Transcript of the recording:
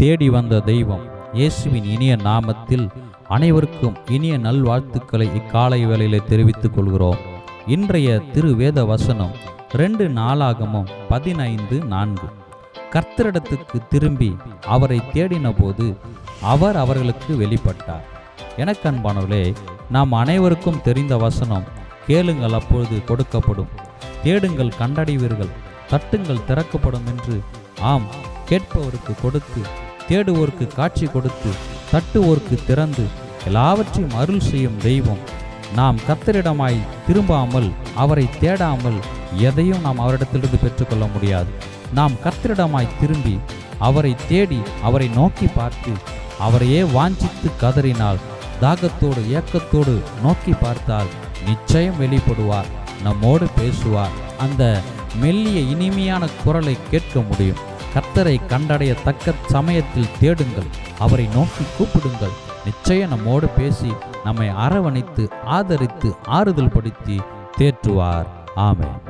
தேடி வந்த தெய்வம் இயேசுவின் இனிய நாமத்தில் அனைவருக்கும் இனிய நல்வாழ்த்துக்களை இக்காலை வேளையிலே தெரிவித்துக் கொள்கிறோம். இன்றைய திருவேத வசனம் 2 நாளாகமம் 15:4. கர்த்தரிடத்துக்கு திரும்பி அவரை தேடின போது அவர் அவர்களுக்கு வெளிப்பட்டார். எனக்கு அன்பானவர்களே, நாம் அனைவருக்கும் தெரிந்த வசனம், கேளுங்கள் அப்பொழுது கொடுக்கப்படும், தேடுங்கள் கண்டடைவீர்கள், தட்டுங்கள் திறக்கப்படும் என்று. ஆம், கேட்பவருக்கு கொடுத்து, தேடுவோருக்கு காட்சி கொடுத்து, தட்டுவோருக்கு திறந்து எல்லாவற்றையும் அருள் செய்யும் தெய்வம். நாம் கர்த்தரிடமாய் திரும்பாமல், அவரை தேடாமல் எதையும் நாம் அவரிடத்திலிருந்து பெற்றுக்கொள்ள முடியாது. நாம் கர்த்தரிடமாய் திரும்பி அவரை தேடி அவரை நோக்கி பார்த்து அவரையே வாஞ்சித்து கதறினால், தாகத்தோடு ஏக்கத்தோடு நோக்கி பார்த்தால் நிச்சயம் வெளிப்படுவார், நம்மோடு பேசுவார். அந்த மெல்லிய இனிமையான குரலை கேட்க முடியும். கர்த்தரை கண்டடைய தக்க சமயத்தில் தேடுங்கள், அவரை நோக்கி கூப்பிடுங்கள். நிச்சயம் நம்மோடு பேசி நம்மை அரவணைத்து ஆதரித்து ஆறுதல் படுத்தி தேற்றுவார். ஆமென்.